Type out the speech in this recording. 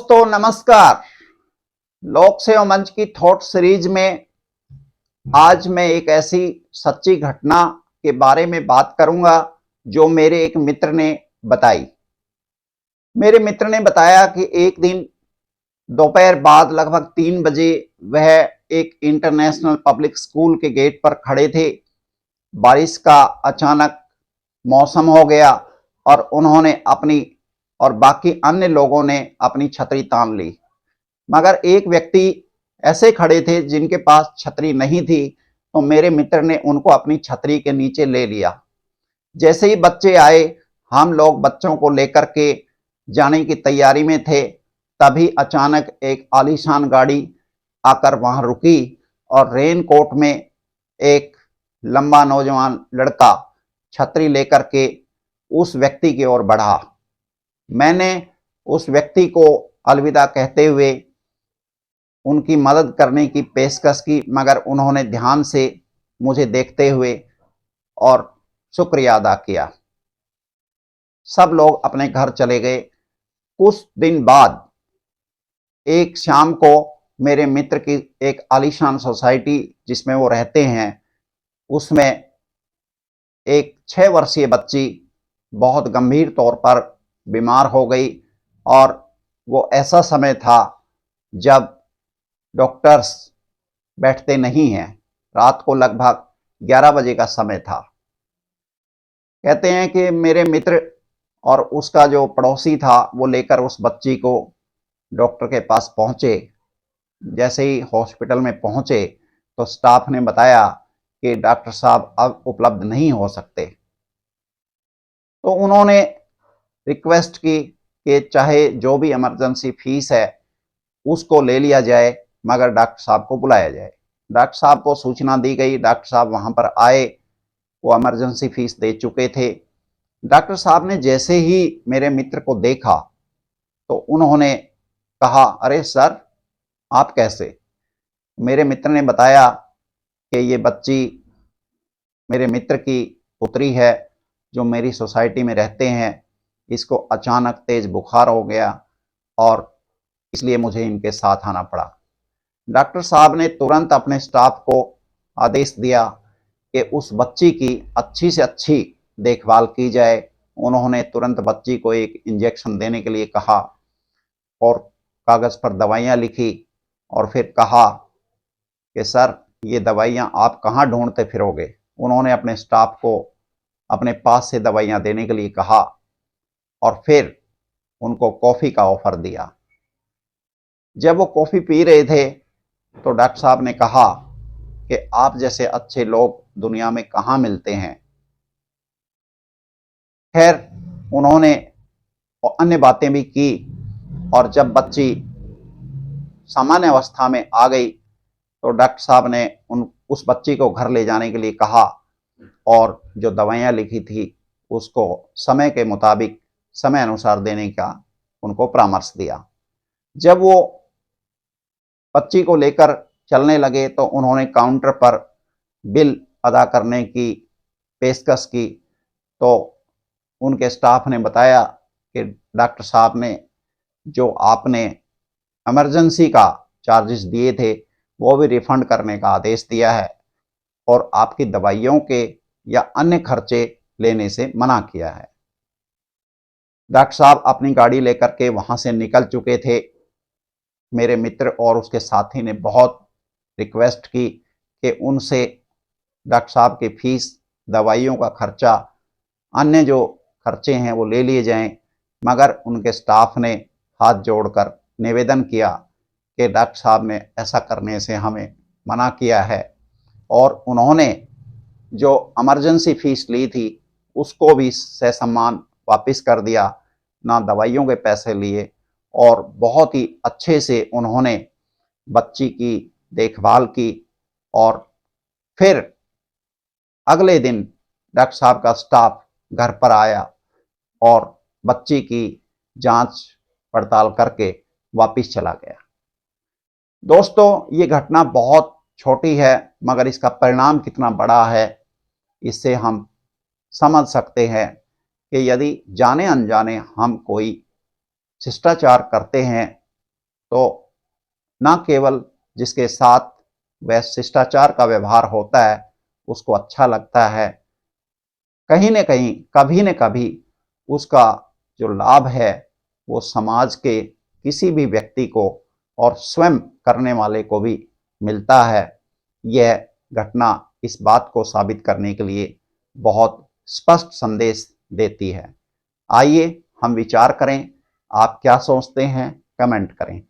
दोस्तों नमस्कार। लोक सेवा मंच की थॉट सीरीज में आज मैं एक ऐसी सच्ची घटना के बारे में बात करूंगा जो मेरे एक मित्र ने बताई। मेरे मित्र ने बताया कि एक दिन दोपहर बाद लगभग 3 बजे वह एक इंटरनेशनल पब्लिक स्कूल के गेट पर खड़े थे। बारिश का अचानक मौसम हो गया और उन्होंने अपनी और बाकी अन्य लोगों ने अपनी छतरी तान ली, मगर एक व्यक्ति ऐसे खड़े थे जिनके पास छतरी नहीं थी, तो मेरे मित्र ने उनको अपनी छतरी के नीचे ले लिया। जैसे ही बच्चे आए, हम लोग बच्चों को लेकर के जाने की तैयारी में थे, तभी अचानक एक आलीशान गाड़ी आकर वहां रुकी और रेन कोट में एक लंबा नौजवान लड़का छतरी लेकर के उस व्यक्ति की ओर बढ़ा। मैंने उस व्यक्ति को अलविदा कहते हुए उनकी मदद करने की पेशकश की, मगर उन्होंने ध्यान से मुझे देखते हुए और शुक्रिया अदा किया। सब लोग अपने घर चले गए। कुछ दिन बाद एक शाम को मेरे मित्र की एक आलीशान सोसाइटी जिसमें वो रहते हैं, उसमें एक 6 वर्षीय बच्ची बहुत गंभीर तौर पर बीमार हो गई और वो ऐसा समय था जब डॉक्टर्स बैठते नहीं हैं। रात को लगभग 11 बजे का समय था। कहते हैं कि मेरे मित्र और उसका जो पड़ोसी था वो लेकर उस बच्ची को डॉक्टर के पास पहुंचे। जैसे ही हॉस्पिटल में पहुंचे तो स्टाफ ने बताया कि डॉक्टर साहब अब उपलब्ध नहीं हो सकते। तो उन्होंने रिक्वेस्ट की कि चाहे जो भी इमरजेंसी फीस है उसको ले लिया जाए, मगर डॉक्टर साहब को बुलाया जाए। डॉक्टर साहब को सूचना दी गई। डॉक्टर साहब वहां पर आए, वो इमरजेंसी फीस दे चुके थे। डॉक्टर साहब ने जैसे ही मेरे मित्र को देखा तो उन्होंने कहा, अरे सर, आप कैसे? मेरे मित्र ने बताया कि ये बच्ची मेरे मित्र की पुत्री है जो मेरी सोसाइटी में रहते हैं। इसको अचानक तेज बुखार हो गया और इसलिए मुझे इनके साथ आना पड़ा। डॉक्टर साहब ने तुरंत अपने स्टाफ को आदेश दिया कि उस बच्ची की अच्छी से अच्छी देखभाल की जाए। उन्होंने तुरंत बच्ची को एक इंजेक्शन देने के लिए कहा और कागज पर दवाइयां लिखी और फिर कहा कि सर, ये दवाइयां आप कहाँ ढूंढते फिरोगे। उन्होंने अपने स्टाफ को अपने पास से दवाइयां देने के लिए कहा और फिर उनको कॉफ़ी का ऑफर दिया। जब वो कॉफ़ी पी रहे थे तो डॉक्टर साहब ने कहा कि आप जैसे अच्छे लोग दुनिया में कहाँ मिलते हैं। खैर, उन्होंने अन्य बातें भी की और जब बच्ची सामान्य अवस्था में आ गई तो डॉक्टर साहब ने उस बच्ची को घर ले जाने के लिए कहा और जो दवाइयाँ लिखी थी उसको समय के मुताबिक समय अनुसार देने का उनको परामर्श दिया। जब वो बच्ची को लेकर चलने लगे तो उन्होंने काउंटर पर बिल अदा करने की पेशकश की, तो उनके स्टाफ ने बताया कि डॉक्टर साहब ने जो आपने इमरजेंसी का चार्जेस दिए थे वो भी रिफंड करने का आदेश दिया है और आपकी दवाइयों के या अन्य खर्चे लेने से मना किया है। डॉक्टर साहब अपनी गाड़ी लेकर के वहां से निकल चुके थे। मेरे मित्र और उसके साथी ने बहुत रिक्वेस्ट की कि उनसे डॉक्टर साहब की फीस, दवाइयों का खर्चा, अन्य जो खर्चे हैं वो ले लिए जाएं, मगर उनके स्टाफ ने हाथ जोड़कर निवेदन किया कि डॉक्टर साहब ने ऐसा करने से हमें मना किया है और उन्होंने जो इमरजेंसी फीस ली थी उसको भी ससम्मान वापस कर दिया, ना दवाइयों के पैसे लिए और बहुत ही अच्छे से उन्होंने बच्ची की देखभाल की। और फिर अगले दिन डॉक्टर साहब का स्टाफ घर पर आया और बच्ची की जांच पड़ताल करके वापस चला गया। दोस्तों, ये घटना बहुत छोटी है मगर इसका परिणाम कितना बड़ा है इससे हम समझ सकते हैं कि यदि जाने अनजाने हम कोई शिष्टाचार करते हैं तो न केवल जिसके साथ वह शिष्टाचार का व्यवहार होता है उसको अच्छा लगता है, कहीं न कहीं कभी न कभी उसका जो लाभ है वो समाज के किसी भी व्यक्ति को और स्वयं करने वाले को भी मिलता है। यह घटना इस बात को साबित करने के लिए बहुत स्पष्ट संदेश देती है। आइए हम विचार करें, आप क्या सोचते हैं, कमेंट करें।